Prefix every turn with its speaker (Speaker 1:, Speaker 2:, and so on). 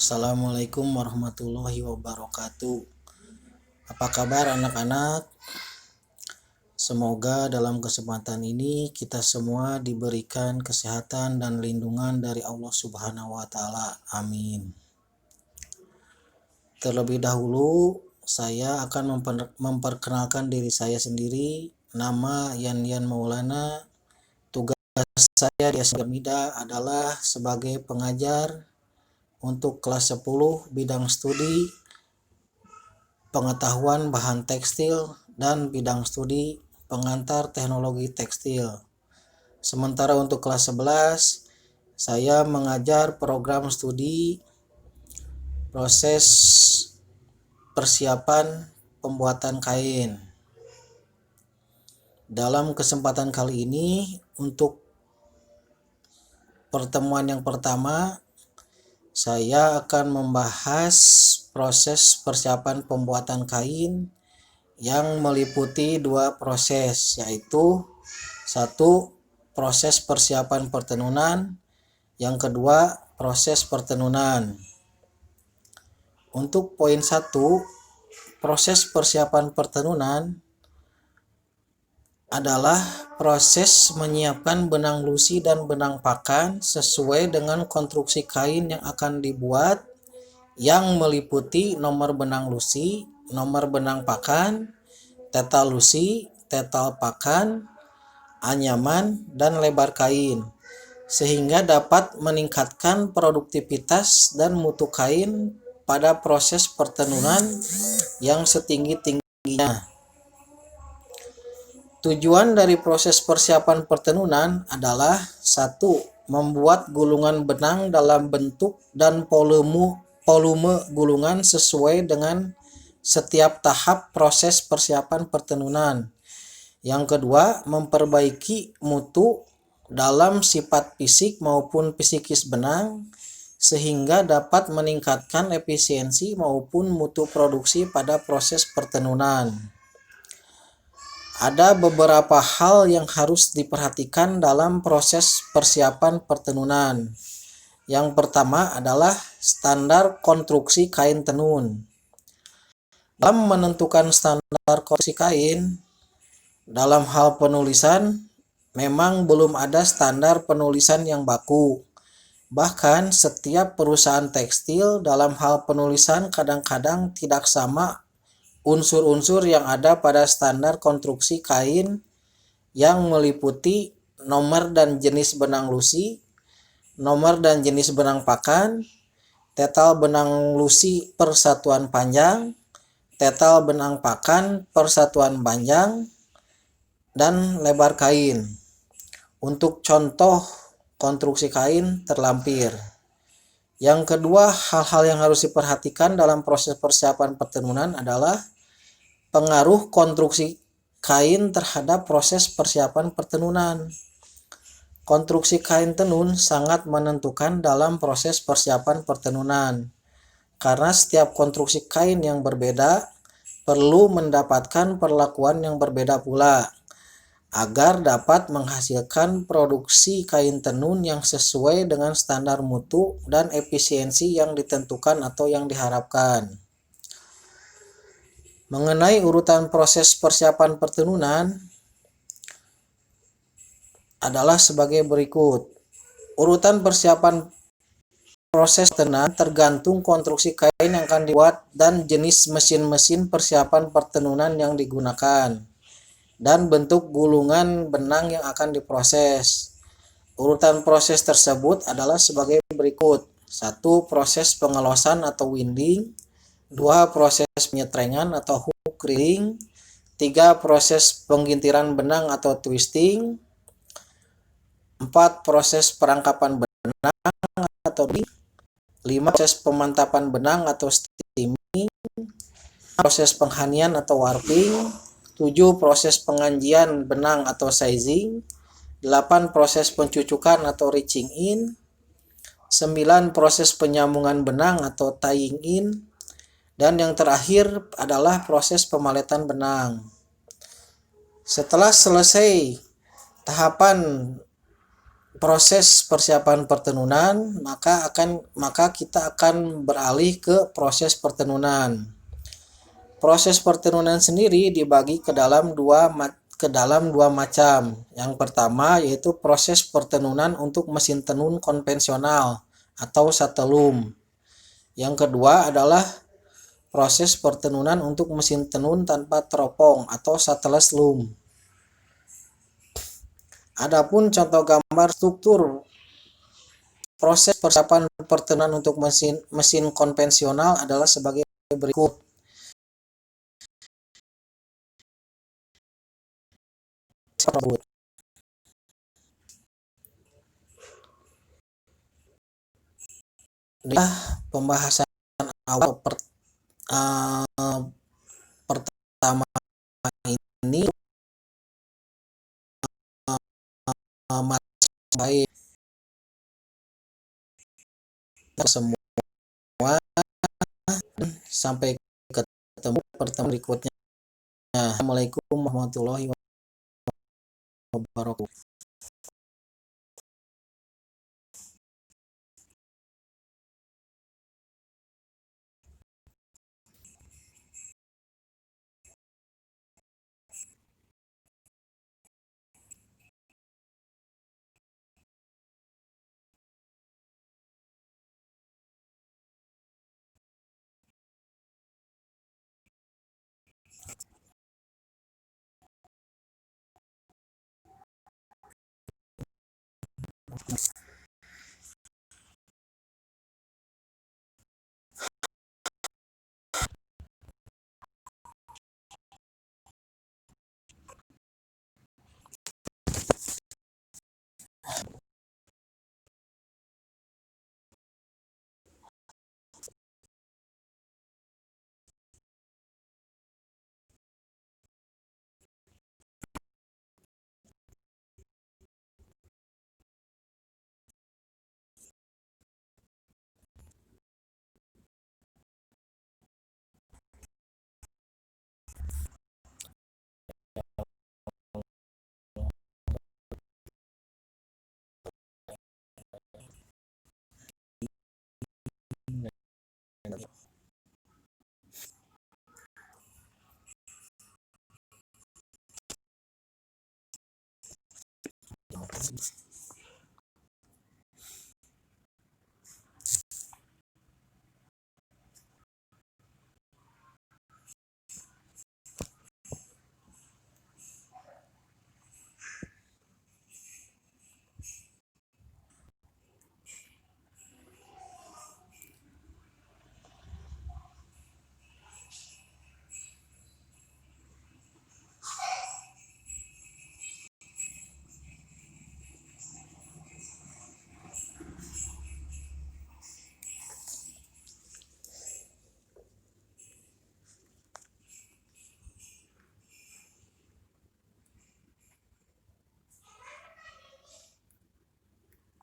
Speaker 1: Assalamualaikum warahmatullahi wabarakatuh. Apa kabar anak-anak? Semoga dalam kesempatan ini kita semua diberikan kesehatan dan lindungan dari Allah Subhanahu wa taala. Amin. Terlebih dahulu saya akan memperkenalkan diri saya sendiri. Nama Yan Maulana. Tugas saya di Asgamida adalah sebagai pengajar untuk kelas 10 bidang studi pengetahuan bahan tekstil dan bidang studi pengantar teknologi tekstil. Sementara untuk kelas 11 saya mengajar program studi proses persiapan pembuatan kain. Dalam kesempatan kali ini untuk pertemuan yang pertama saya akan membahas proses persiapan pembuatan kain yang meliputi dua proses, yaitu satu proses persiapan pertenunan, yang kedua proses pertenunan. Untuk poin 1, proses persiapan pertenunan adalah proses menyiapkan benang lusi dan benang pakan sesuai dengan konstruksi kain yang akan dibuat, yang meliputi nomor benang lusi, nomor benang pakan, tetal lusi, tetal pakan, anyaman, dan lebar kain, sehingga dapat meningkatkan produktivitas dan mutu kain pada proses pertenunan yang setinggi-tingginya. Tujuan dari proses persiapan pertenunan adalah 1. Membuat gulungan benang dalam bentuk dan volume gulungan sesuai dengan setiap tahap proses persiapan pertenunan. Yang kedua, memperbaiki mutu dalam sifat fisik maupun psikis benang sehingga dapat meningkatkan efisiensi maupun mutu produksi pada proses pertenunan. Ada beberapa hal yang harus diperhatikan dalam proses persiapan pertenunan. Yang pertama adalah standar konstruksi kain tenun. Dalam menentukan standar konstruksi kain, dalam hal penulisan, memang belum ada standar penulisan yang baku. Bahkan setiap perusahaan tekstil dalam hal penulisan kadang-kadang tidak sama unsur-unsur yang ada pada standar konstruksi kain yang meliputi nomor dan jenis benang lusi, nomor dan jenis benang pakan, tetal benang lusi per satuan panjang, tetal benang pakan per satuan panjang, dan lebar kain. Untuk contoh konstruksi kain terlampir. Yang kedua, hal-hal yang harus diperhatikan dalam proses persiapan pertenunan adalah pengaruh konstruksi kain terhadap proses persiapan pertenunan. Konstruksi kain tenun sangat menentukan dalam proses persiapan pertenunan, karena setiap konstruksi kain yang berbeda perlu mendapatkan perlakuan yang berbeda pula, agar dapat menghasilkan produksi kain tenun yang sesuai dengan standar mutu dan efisiensi yang ditentukan atau yang diharapkan. Mengenai urutan proses persiapan pertenunan adalah sebagai berikut. Urutan persiapan proses pertenunan tergantung konstruksi kain yang akan dibuat dan jenis mesin-mesin persiapan pertenunan yang digunakan, dan bentuk gulungan benang yang akan diproses. Urutan proses tersebut adalah sebagai berikut. 1. Proses pengelosan atau winding. 2. Proses penyetrengan atau hook reeling. 3. Proses penggintiran benang atau twisting. 4. Proses perangkapan benang atau ding. 5. Proses pemantapan benang atau steaming. Proses penghanian atau warping. 7. Proses pengajian benang atau sizing. 8. Proses pencucukan atau reaching in. 9. Proses penyambungan benang atau tying in. Dan yang terakhir adalah proses pemaletan benang. Setelah selesai tahapan proses persiapan pertenunan, maka kita akan beralih ke proses pertenunan. Proses pertenunan sendiri dibagi ke dalam dua macam. Yang pertama yaitu proses pertenunan untuk mesin tenun konvensional atau satelum. Yang kedua adalah proses pertenunan untuk mesin tenun tanpa teropong atau sateles loom. Adapun contoh gambar struktur proses persiapan pertenunan untuk mesin konvensional adalah sebagai berikut. Inilah pembahasan awal pertama ini baik semua, sampai ketemu pertemuan berikutnya. Assalamualaikum warahmatullahi wabarakatuh.